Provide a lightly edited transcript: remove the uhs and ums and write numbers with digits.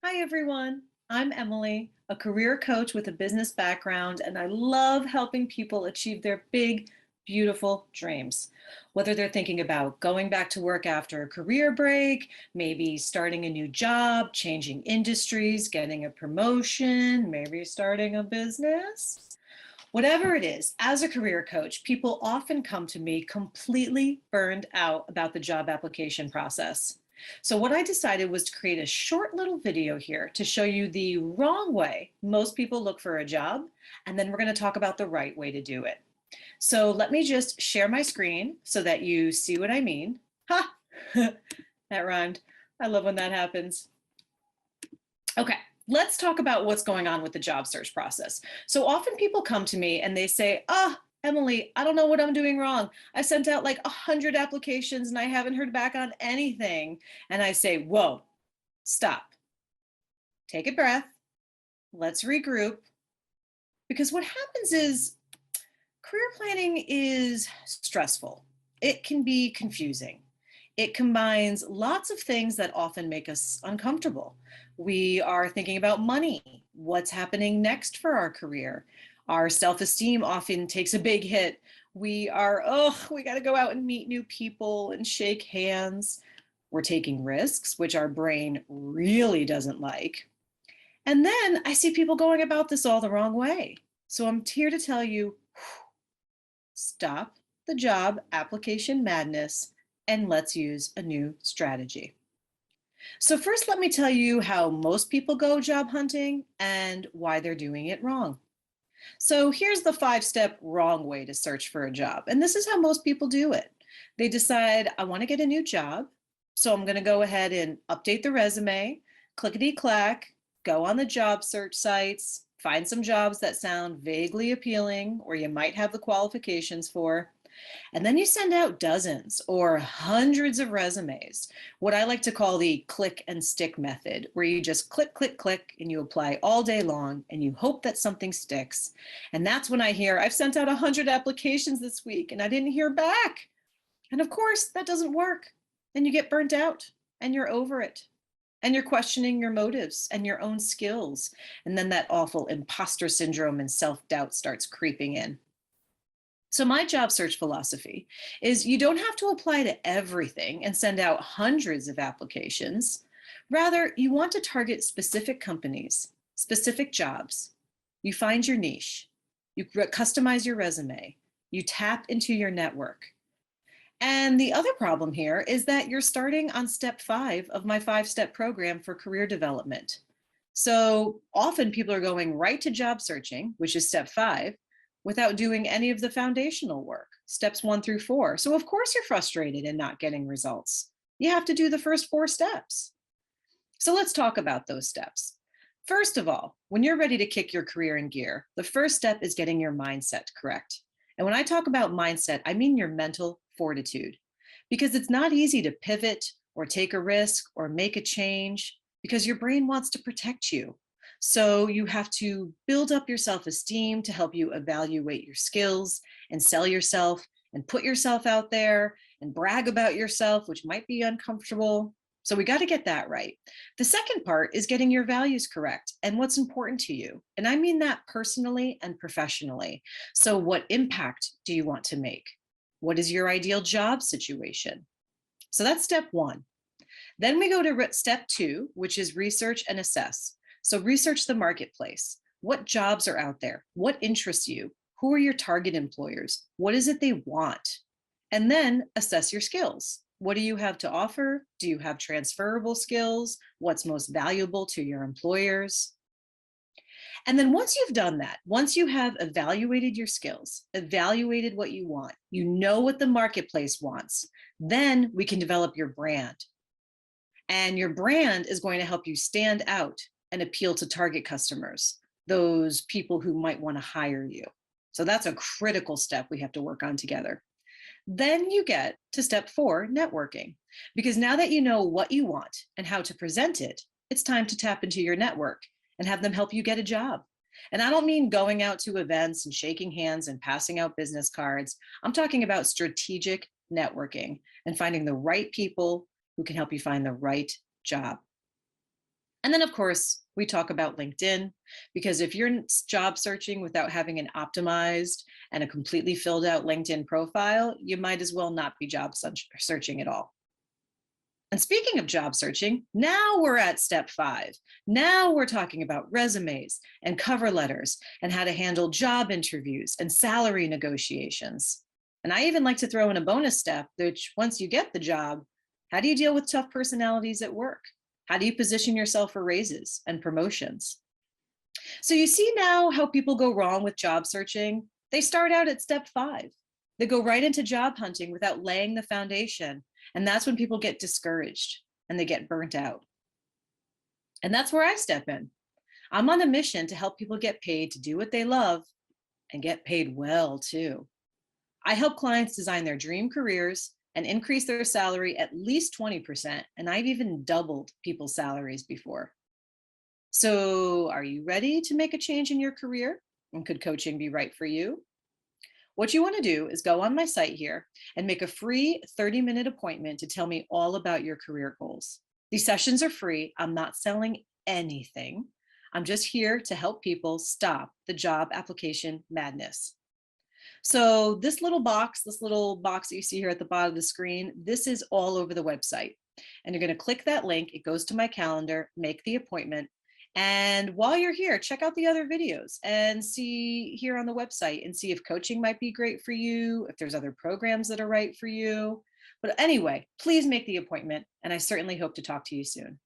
Hi, everyone. I'm Emily, a career coach with a business background, and I love helping people achieve their big, beautiful dreams. Whether they're thinking about going back to work after a career break, maybe starting a new job, changing industries, getting a promotion, maybe starting a business. Whatever it is, as a career coach, people often come to me completely burned out about the job application process. So what I decided was to create a short little video here to show you the wrong way most people look for a job, and then we're going to talk about the right way to do it. So let me just share my screen so that you see what I mean. Ha! That rhymed. I love when that happens. Okay, let's talk about what's going on with the job search process. So often people come to me and they say, Emily, I don't know what I'm doing wrong. I sent out like 100 applications and I haven't heard back on anything. And I say, whoa, stop, take a breath, let's regroup. Because what happens is career planning is stressful. It can be confusing. It combines lots of things that often make us uncomfortable. We are thinking about money, what's happening next for our career. Our self-esteem often takes a big hit. We are, we got to go out and meet new people and shake hands. We're taking risks, which our brain really doesn't like. And then I see people going about this all the wrong way. So I'm here to tell you, stop the job application madness and let's use a new strategy. So first, let me tell you how most people go job hunting and why they're doing it wrong. So here's the 5-step wrong way to search for a job. And this is how most people do it. They decide, I want to get a new job. So I'm going to go ahead and update the resume, clickety-clack, go on the job search sites, find some jobs that sound vaguely appealing or you might have the qualifications for. And then you send out dozens or hundreds of resumes, what I like to call the click and stick method, where you just click, click, click, and you apply all day long and you hope that something sticks. And that's when I hear, I've sent out 100 applications this week and I didn't hear back. And of course, that doesn't work. And you get burnt out and you're over it. And you're questioning your motives and your own skills. And then that awful imposter syndrome and self-doubt starts creeping in. So my job search philosophy is you don't have to apply to everything and send out hundreds of applications. Rather, you want to target specific companies, specific jobs. You find your niche. You customize your resume. You tap into your network. And the other problem here is that you're starting on step 5 of my 5-step program for career development. So often people are going right to job searching, which is step 5, without doing any of the foundational work, steps 1 through 4. So of course you're frustrated and not getting results. You have to do the first 4 steps. So let's talk about those steps. First of all, when you're ready to kick your career in gear, the first step is getting your mindset correct. And when I talk about mindset, I mean your mental fortitude, because it's not easy to pivot or take a risk or make a change because your brain wants to protect you. So you have to build up your self-esteem to help you evaluate your skills and sell yourself and put yourself out there and brag about yourself, which might be uncomfortable. So we got to get that right. The second part is getting your values correct and what's important to you. And I mean that personally and professionally. So what impact do you want to make? What is your ideal job situation? So that's step 1. Then we go to step 2, which is research and assess. So research the marketplace. What jobs are out there? What interests you? Who are your target employers? What is it they want? And then assess your skills. What do you have to offer? Do you have transferable skills? What's most valuable to your employers? And then once you've done that, once you have evaluated your skills, evaluated what you want, you know what the marketplace wants, then we can develop your brand. And your brand is going to help you stand out and appeal to target customers, those people who might want to hire you. So that's a critical step we have to work on together. Then you get to step 4, networking. Because now that you know what you want and how to present it, it's time to tap into your network and have them help you get a job. And I don't mean going out to events and shaking hands and passing out business cards. I'm talking about strategic networking and finding the right people who can help you find the right job. And then, of course, we talk about LinkedIn, because if you're job searching without having an optimized and a completely filled out LinkedIn profile, you might as well not be job searching at all. And speaking of job searching, now we're at step 5. Now we're talking about resumes and cover letters and how to handle job interviews and salary negotiations. And I even like to throw in a bonus step, which once you get the job, how do you deal with tough personalities at work? How do you position yourself for raises and promotions? So you see now how people go wrong with job searching? They start out at step 5. They go right into job hunting without laying the foundation. And that's when people get discouraged and they get burnt out. And that's where I step in. I'm on a mission to help people get paid to do what they love and get paid well too. I help clients design their dream careers and increase their salary at least 20%. And I've even doubled people's salaries before. So, are you ready to make a change in your career? And could coaching be right for you? What you want to do is go on my site here and make a free 30-minute appointment to tell me all about your career goals. These sessions are free. I'm not selling anything. I'm just here to help people stop the job application madness. So this little box that you see here at the bottom of the screen, this is all over the website. And you're going to click that link. It goes to my calendar, make the appointment. And while you're here, check out the other videos and see here on the website and see if coaching might be great for you, if there's other programs that are right for you. But anyway, please make the appointment. And I certainly hope to talk to you soon.